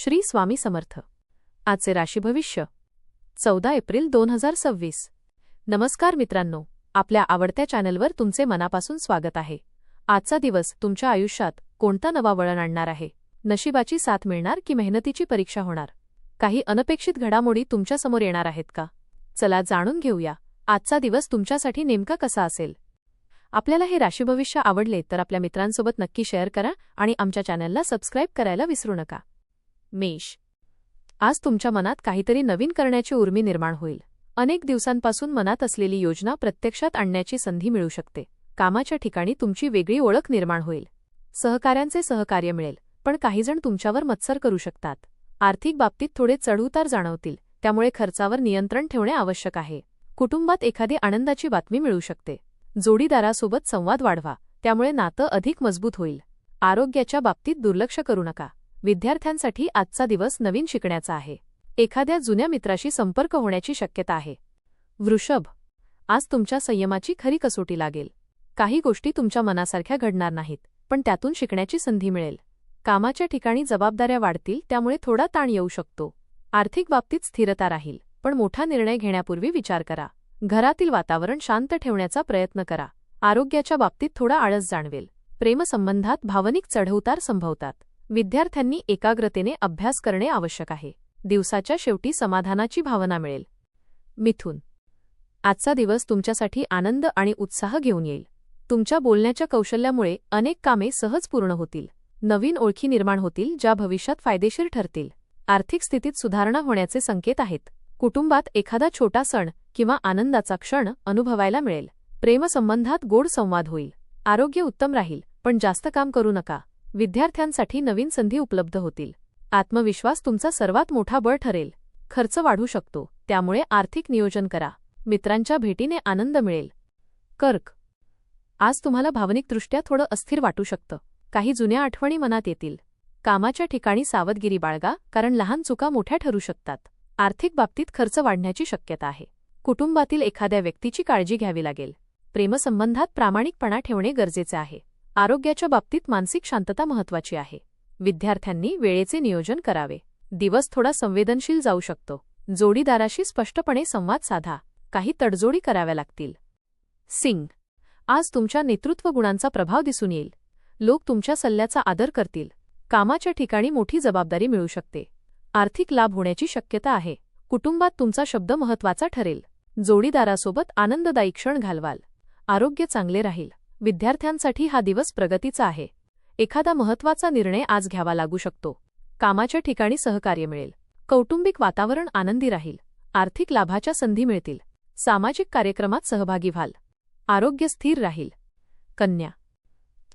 श्री स्वामी समर्थ. आजचे राशी भविष्य 14 एप्रिल 2026. नमस्कार मित्रांनो, आपल्या आवडत्या चॅनलवर तुमचे मनापासून स्वागत आहे. आजचा दिवस तुमच्या आयुष्यात कोणता नवा वळण आणणार आहे? नशिबाची साथ मिळणार की मेहनतीची परीक्षा होणार? काही अनपेक्षित घडामोडी तुमच्यासमोर येणार आहेत का? चला जाणून घेऊया आजचा दिवस तुमच्यासाठी नेमका कसा असेल. आपल्याला हे राशी भविष्य आवडले तर आपल्या मित्रांसोबत नक्की शेअर करा आणि आमच्या चॅनलला सबस्क्राईब करायला विसरू नका. मेष. आज तुमच्या मनात काहीतरी नवीन करण्याची उर्मी निर्माण होईल. अनेक दिवसांपासून मनात असलेली योजना प्रत्यक्षात आणण्याची संधी मिळू शकते. कामाच्या ठिकाणी तुमची वेगळी ओळख निर्माण होईल. सहकाऱ्यांचे सहकार्य मिळेल, पण काहीजण तुमच्यावर मत्सर करू शकतात. आर्थिक बाबतीत थोडे चढउतार जाणवतील, त्यामुळे खर्चावर नियंत्रण ठेवणे आवश्यक आहे. कुटुंबात एखादी आनंदाची बातमी मिळू शकते. जोडीदारासोबत संवाद वाढवा, त्यामुळे नातं अधिक मजबूत होईल. आरोग्याच्या बाबतीत दुर्लक्ष करू नका. विद्यार्थ्यांसाठी आजचा दिवस नवीन शिकण्याचा आहे. एखाद्या जुन्या मित्राशी संपर्क होण्याची शक्यता आहे. वृषभ. आज तुमच्या संयमाची खरी कसोटी लागेल. काही गोष्टी तुमच्या मनासारख्या घडणार नाहीत, पण त्यातून शिकण्याची संधी मिळेल. कामाच्या ठिकाणी जबाबदाऱ्या वाढतील, त्यामुळे थोडा ताण येऊ शकतो. आर्थिक बाबतीत स्थिरता राहील, पण मोठा निर्णय घेण्यापूर्वी विचार करा. घरातील वातावरण शांत ठेवण्याचा प्रयत्न करा. आरोग्याच्या बाबतीत थोडा आळस जाणवेल. प्रेमसंबंधात भावनिक चढउतार संभवतात. विद्यार्थ्यांनी एकाग्रतेने अभ्यास करणे आवश्यक आहे. दिवसाच्या शेवटी समाधानाची भावना मिळेल. मिथुन. आजचा दिवस तुमच्यासाठी आनंद आणि उत्साह घेऊन येईल. तुमच्या बोलण्याच्या कौशल्यामुळे अनेक कामे सहज पूर्ण होतील. नवीन ओळखी निर्माण होतील, ज्या भविष्यात फायदेशीर ठरतील. आर्थिक स्थितीत सुधारणा होण्याचे संकेत आहेत. कुटुंबात एखादा छोटा सण किंवा आनंदाचा क्षण अनुभवायला मिळेल. प्रेमसंबंधात गोड संवाद होईल. आरोग्य उत्तम राहील, पण जास्त काम करू नका. विद्यार्थ्यांसाठी नवीन संधी उपलब्ध होतील. आत्मविश्वास तुमचा सर्वात मोठा बळ ठरेल. खर्च वाढू शकतो, त्यामुळे आर्थिक नियोजन करा. मित्रांच्या भेटीने आनंद मिळेल. कर्क. आज तुम्हाला भावनिकदृष्ट्या थोडं अस्थिर वाटू शकतं. काही जुन्या आठवणी मनात येतील. कामाच्या ठिकाणी सावधगिरी बाळगा, कारण लहान चुका मोठ्या ठरू शकतात. आर्थिक बाबतीत खर्च वाढण्याची शक्यता आहे. कुटुंबातील एखाद्या व्यक्तीची काळजी घ्यावी लागेल. प्रेमसंबंधात प्रामाणिकपणा ठेवणे गरजेचे आहे. आरोग्याच्या बाबतीत मानसिक शांतता महत्त्वाची आहे. विद्यार्थ्यांनी वेळेचे नियोजन करावे. दिवस थोडा संवेदनशील जाऊ शकतो. जोडीदाराशी स्पष्टपणे संवाद साधा. काही तडजोडी कराव्या लागतील. सिंग. आज तुमच्या नेतृत्व गुणांचा प्रभाव दिसून येईल. लोक तुमच्या सल्ल्याचा आदर करतील. कामाच्या ठिकाणी मोठी जबाबदारी मिळू शकते. आर्थिक लाभ होण्याची शक्यता आहे. कुटुंबात तुमचा शब्द महत्त्वाचा ठरेल. जोडीदारासोबत आनंददायी क्षण घालवाल. आरोग्य चांगले राहील. विद्यार्थ्यांसाठी हा दिवस प्रगतीचा आहे. एखादा महत्त्वाचा निर्णय आज घ्यावा लागू शकतो. कामाच्या ठिकाणी सहकार्य मिळेल. कौटुंबिक वातावरण आनंदी राहील. आर्थिक लाभाच्या संधी मिळतील. सामाजिक कार्यक्रमात सहभागी व्हाल. आरोग्य स्थिर राहील. कन्या.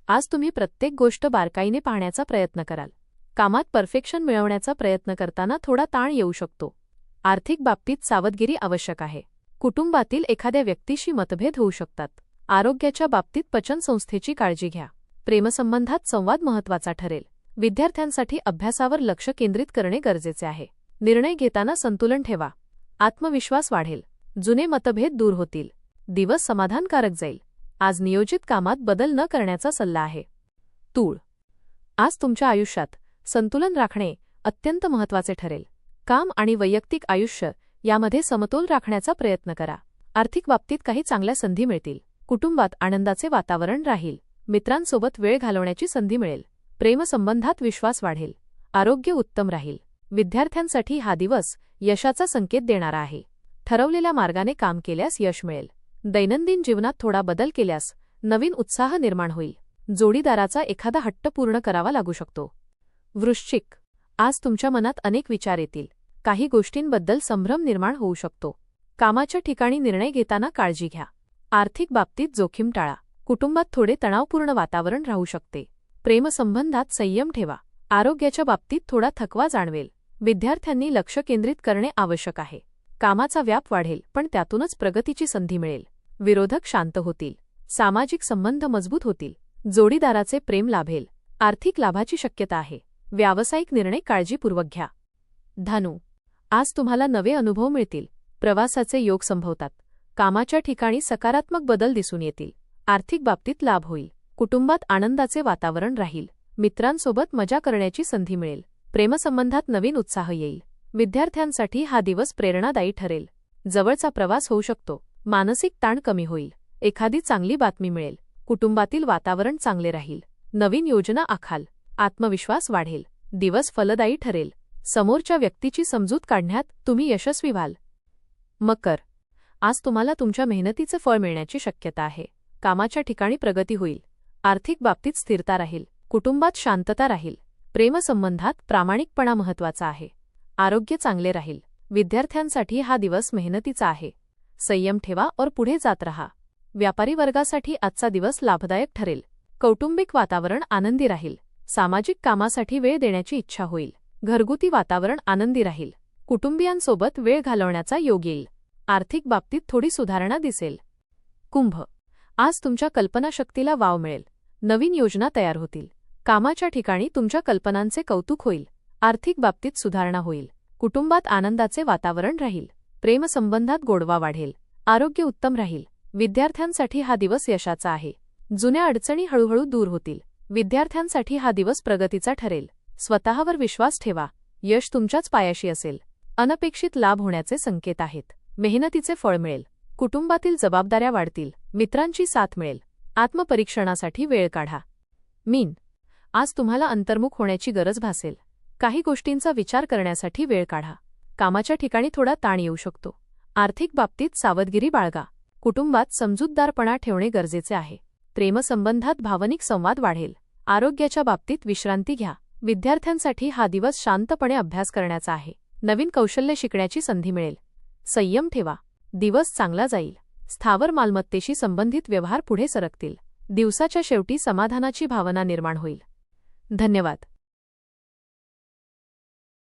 आज तुम्ही प्रत्येक गोष्ट बारकाईने पाहण्याचा प्रयत्न कराल. कामात परफेक्शन मिळवण्याचा प्रयत्न करताना थोडा ताण येऊ शकतो. आर्थिक बाबतीत सावधगिरी आवश्यक आहे. कुटुंबातील एखाद्या व्यक्तीशी मतभेद होऊ शकतात. आरोग्याच्या बाबतीत पचनसंस्थेची काळजी घ्या. प्रेमसंबंधात संवाद महत्त्वाचा ठरेल. विद्यार्थ्यांसाठी अभ्यासावर लक्ष केंद्रित करणे गरजेचे आहे. निर्णय घेताना संतुलन ठेवा. आत्मविश्वास वाढेल. जुने मतभेद दूर होतील. दिवस समाधानकारक जाईल. आज नियोजित कामात बदल न करण्याचा सल्ला आहे. तूळ. आज तुमच्या आयुष्यात संतुलन राखणे अत्यंत महत्त्वाचे ठरेल. काम आणि वैयक्तिक आयुष्य यामध्ये समतोल राखण्याचा प्रयत्न करा. आर्थिक बाबतीत काही चांगल्या संधी मिळतील. कुटुंबात आनंदाचे वातावरण राहील. मित्रांसोबत वेळ घालवण्याची संधी मिळेल. प्रेमसंबंधात विश्वास वाढेल. आरोग्य उत्तम राहील. विद्यार्थ्यांसाठी हा दिवस यशाचा संकेत देणारा आहे. ठरवलेल्या मार्गाने काम केल्यास यश मिळेल. दैनंदिन जीवनात थोडा बदल केल्यास नवीन उत्साह निर्माण होईल. जोडीदाराचा एखादा हट्ट पूर्ण करावा लागू शकतो. वृश्चिक. आज तुमच्या मनात अनेक विचार येतील. काही गोष्टींबद्दल संभ्रम निर्माण होऊ शकतो. कामाच्या ठिकाणी निर्णय घेताना काळजी घ्या. आर्थिक बाबतीत जोखीम टाळा. कुटुंबात थोडे तणावपूर्ण वातावरण राहू शकते. प्रेमसंबंधात संयम ठेवा. आरोग्याच्या बाबतीत थोडा थकवा जाणवेल. विद्यार्थ्यांनी लक्ष केंद्रित करणे आवश्यक आहे. कामाचा व्याप वाढेल, पण त्यातूनच प्रगतीची संधी मिळेल. विरोधक शांत होतील. सामाजिक संबंध मजबूत होतील. जोडीदाराचे प्रेम लाभेल. आर्थिक लाभाची शक्यता आहे. व्यावसायिक निर्णय काळजीपूर्वक घ्या. धनु. आज तुम्हाला नवे अनुभव मिळतील. प्रवासाचे योग संभवतात. कामाच्या ठिकाणी सकारात्मक बदल दिसून येतील. आर्थिक बाबतीत लाभ होईल. कुटुंबात आनंदाचे वातावरण राहील. मित्रांसोबत मजा करण्याची संधी मिळेल. प्रेमसंबंधात नवीन उत्साह येईल. विद्यार्थ्यांसाठी हा दिवस प्रेरणादायी ठरेल. जवळचा प्रवास होऊ शकतो. मानसिक ताण कमी होईल. एखादी चांगली बातमी मिळेल. कुटुंबातील वातावरण चांगले राहील. नवीन योजना आखाल. आत्मविश्वास वाढेल. दिवस फलदायी ठरेल. समोरच्या व्यक्तीची समजूत काढण्यात तुम्ही यशस्वी व्हाल. मकर, आज तुम्हाला तुमच्या मेहनतीचे फळ मिळण्याची शक्यता आहे. कामाच्या ठिकाणी प्रगती होईल. आर्थिक बाबतीत स्थिरता राहील. कुटुंबात शांतता राहील. प्रेमसंबंधात प्रामाणिकपणा महत्त्वाचा आहे. आरोग्य चांगले राहील. विद्यार्थ्यांसाठी हा दिवस मेहनतीचा आहे. संयम ठेवा और पुढे जात रहा. व्यापारी वर्गासाठी आजचा दिवस लाभदायक ठरेल. कौटुंबिक वातावरण आनंदी राहील. सामाजिक कामासाठी वेळ देण्याची इच्छा होईल. घरगुती वातावरण आनंदी राहील. कुटुंबियांसोबत वेळ घालवण्याचा योग येईल. आर्थिक बाबतीत थोडी सुधारणा दिसेल. कुंभ, आज तुमच्या कल्पनाशक्तीला वाव मिळेल. नवीन योजना तयार होतील. कामाच्या ठिकाणी तुमच्या कल्पनांचे कौतुक होईल. आर्थिक बाबतीत सुधारणा होईल. कुटुंबात आनंदाचे वातावरण राहील. प्रेमसंबंधात गोडवा वाढेल. आरोग्य उत्तम राहील. विद्यार्थ्यांसाठी हा दिवस यशाचा आहे. जुन्या अडचणी हळूहळू दूर होतील. विद्यार्थ्यांसाठी हा दिवस प्रगतीचा ठरेल. स्वतःवर विश्वास ठेवा. यश तुमच्याच पायाशी असेल. अनपेक्षित लाभ होण्याचे संकेत आहेत. मेहनतीचे फळ मिळेल. कुटुंबातील जबाबदाऱ्या वाढतील. मित्रांची साथ मिळेल. आत्मपरीक्षणासाठी वेळ काढा. मीन, आज तुम्हाला अंतर्मुख होण्याची गरज भासेल. काही गोष्टींचा विचार करण्यासाठी वेळ काढा. कामाच्या ठिकाणी थोडा ताण येऊ शकतो. आर्थिक बाबतीत सावधगिरी बाळगा. कुटुंबात समजूतदारपणा ठेवणे गरजेचे आहे. प्रेमसंबंधात भावनिक संवाद वाढेल. आरोग्याच्या बाबतीत विश्रांती घ्या. विद्यार्थ्यांसाठी हा दिवस शांतपणे अभ्यास करण्याचा आहे. नवीन कौशल्य शिकण्याची संधी मिळेल. संयम ठेवा. दिवस चांगला जाईल. स्थावर मालमत्तेशी संबंधित व्यवहार पुढे सरकतील. दिवसाच्या शेवटी समाधानाची भावना निर्माण होईल. धन्यवाद.